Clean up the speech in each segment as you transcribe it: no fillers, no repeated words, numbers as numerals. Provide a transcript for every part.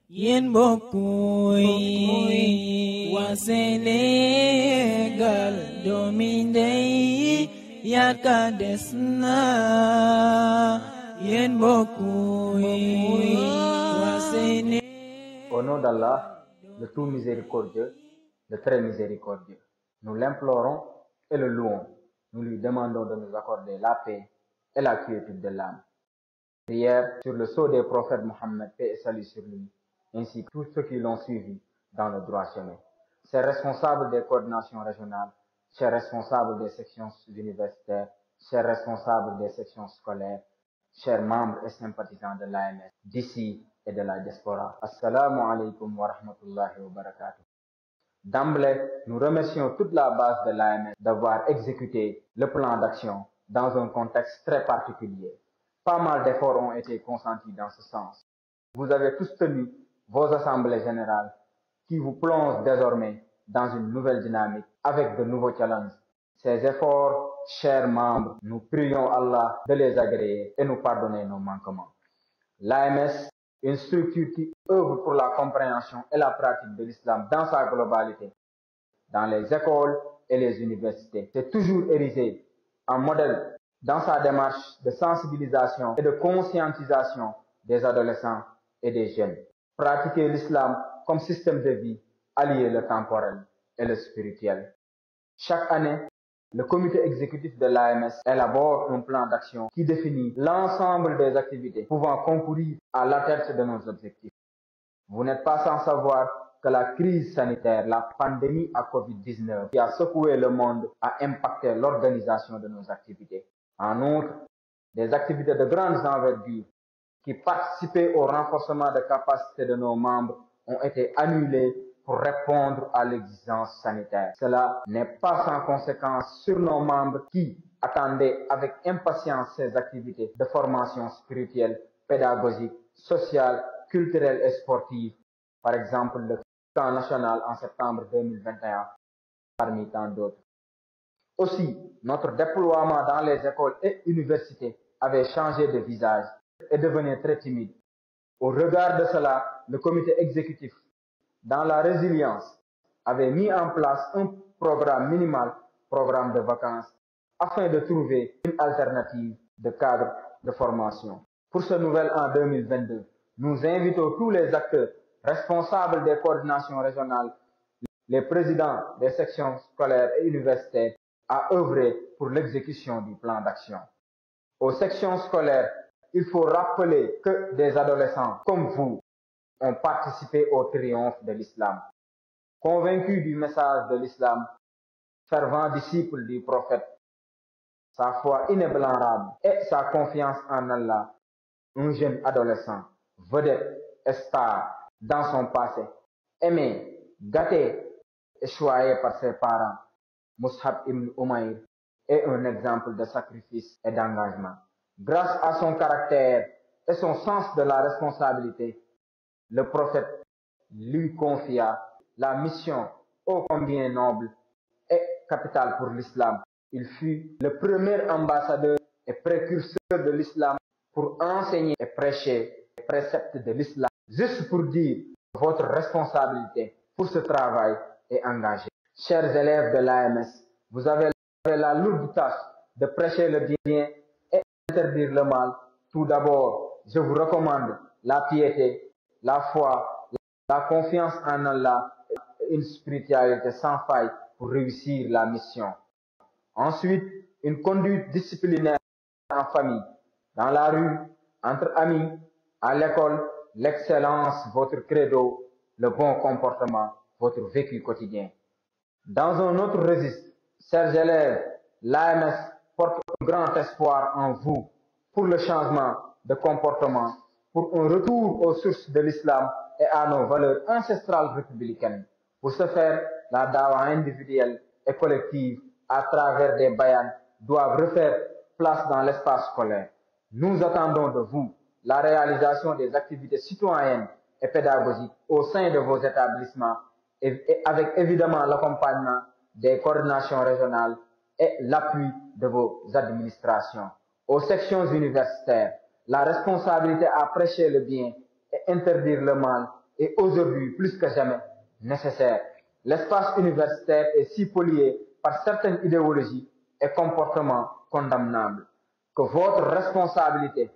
Yen bokuy wa Senegal domindey yaka desna. Yen bokuy wa Senegal. Au nom d'Allah, le tout miséricordieux, le très miséricordieux, nous l'implorons et le louons. Nous lui demandons de nous accorder la paix et la quiétude de l'âme. Prière sur le sceau des prophètes Mohammed, paix et salut sur lui, ainsi que tous ceux qui l'ont suivi dans le droit chemin. Chers responsables des coordinations régionales, chers responsables des sections universitaires, chers responsables des sections scolaires, chers membres et sympathisants de l'AMS, d'ici et de la diaspora. Assalamu alaikum wa rahmatullahi wa barakatuh. D'emblée, nous remercions toute la base de l'AMS d'avoir exécuté le plan d'action dans un contexte très particulier. Pas mal d'efforts ont été consentis dans ce sens. Vous avez tous tenu vos assemblées générales qui vous plongent désormais dans une nouvelle dynamique avec de nouveaux challenges. Ces efforts, chers membres, nous prions Allah de les agréer et nous pardonner nos manquements. L'AMS, une structure qui œuvre pour la compréhension et la pratique de l'islam dans sa globalité, dans les écoles et les universités, s'est toujours érigée en modèle dans sa démarche de sensibilisation et de conscientisation des adolescents et des jeunes. Pratiquer l'islam comme système de vie, allier le temporel et le spirituel. Chaque année, le comité exécutif de l'AMS élabore un plan d'action qui définit l'ensemble des activités pouvant concourir à l'atteinte de nos objectifs. Vous n'êtes pas sans savoir que la crise sanitaire, la pandémie à Covid-19 qui a secoué le monde a impacté l'organisation de nos activités. En outre, des activités de grandes envergures qui participaient au renforcement des capacités de nos membres ont été annulées pour répondre à l'exigence sanitaire. Cela n'est pas sans conséquence sur nos membres qui attendaient avec impatience ces activités de formation spirituelle, pédagogique, sociale, culturelle et sportive. Par exemple, le camp national en septembre 2021, parmi tant d'autres. Aussi, notre déploiement dans les écoles et universités avait changé de visage et devenait très timide. Au regard de cela, le comité exécutif, dans la résilience, avait mis en place un programme minimal, programme de vacances, afin de trouver une alternative de cadre de formation. Pour ce nouvel an 2022, nous invitons tous les acteurs responsables des coordinations régionales, les présidents des sections scolaires et universitaires à œuvrer pour l'exécution du plan d'action. Aux sections scolaires, il faut rappeler que des adolescents comme vous ont participé au triomphe de l'islam. Convaincus du message de l'islam, fervent disciple du prophète, sa foi inébranlable et sa confiance en Allah, un jeune adolescent, vedette et star dans son passé, aimé, gâté et choyé par ses parents, Mus'ab ibn Umayr est un exemple de sacrifice et d'engagement. Grâce à son caractère et son sens de la responsabilité, le prophète lui confia la mission ô combien noble et capitale pour l'islam. Il fut le premier ambassadeur et précurseur de l'islam pour enseigner et prêcher les préceptes de l'islam. Juste pour dire votre responsabilité pour ce travail est engagée. Chers élèves de l'AMS, vous avez la lourde tâche de prêcher le bien et interdire le mal. Tout d'abord, je vous recommande la piété, la foi, la confiance en Allah et une spiritualité sans faille pour réussir la mission. Ensuite, une conduite disciplinaire en famille, dans la rue, entre amis, à l'école, l'excellence, votre credo, le bon comportement, votre vécu quotidien. Dans un autre registre, chers élèves, l'AMS porte un grand espoir en vous pour le changement de comportement, pour un retour aux sources de l'islam et à nos valeurs ancestrales républicaines. Pour ce faire, la dawa individuelle et collective à travers des bayans doivent refaire place dans l'espace scolaire. Nous attendons de vous la réalisation des activités citoyennes et pédagogiques au sein de vos établissements et avec évidemment l'accompagnement des coordinations régionales et l'appui de vos administrations. Aux sections universitaires, la responsabilité à prêcher le bien et interdire le mal est aujourd'hui plus que jamais nécessaire. L'espace universitaire est si pollué par certaines idéologies et comportements condamnables que votre responsabilité,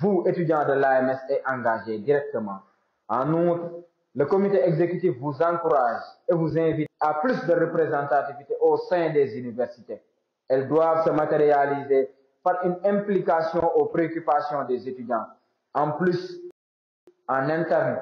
vous, étudiants de l'AMS, est engagée directement. En outre, le comité exécutif vous encourage et vous invite à plus de représentativité au sein des universités. Elles doivent se matérialiser par une implication aux préoccupations des étudiants. En plus, en interne,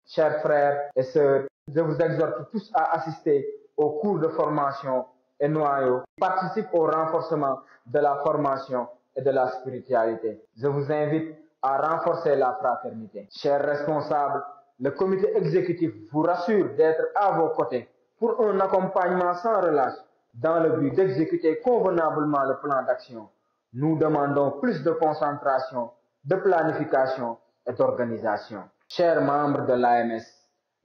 chers frères et sœurs, je vous exhorte tous à assister aux cours de formation et noyaux qui participent au renforcement de la formation et de la spiritualité. Je vous invite à renforcer la fraternité. Chers responsables, le comité exécutif vous rassure d'être à vos côtés pour un accompagnement sans relâche dans le but d'exécuter convenablement le plan d'action. Nous demandons plus de concentration, de planification et d'organisation. Chers membres de l'AMS,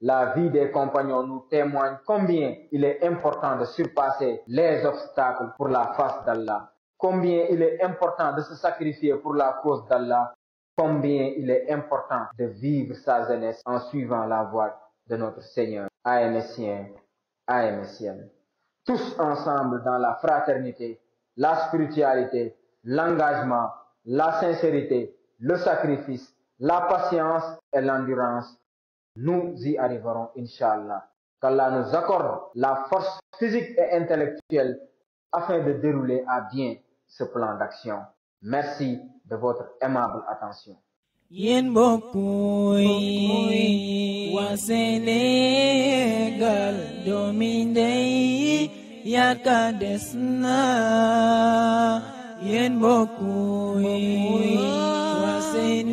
la vie des compagnons nous témoigne combien il est important de surpasser les obstacles pour la face d'Allah, combien il est important de se sacrifier pour la cause d'Allah, combien il est important de vivre sa jeunesse en suivant la voie de notre Seigneur, AMSien, AMSienne. Tous ensemble dans la fraternité, la spiritualité, l'engagement, la sincérité, le sacrifice, la patience et l'endurance, nous y arriverons, Inch'Allah. Qu'Allah nous accorde la force physique et intellectuelle afin de dérouler à bien ce plan d'action. Merci de votre aimable attention. Yen bokui wa Senegal domine yaka desna. Yen bokui wa Senegal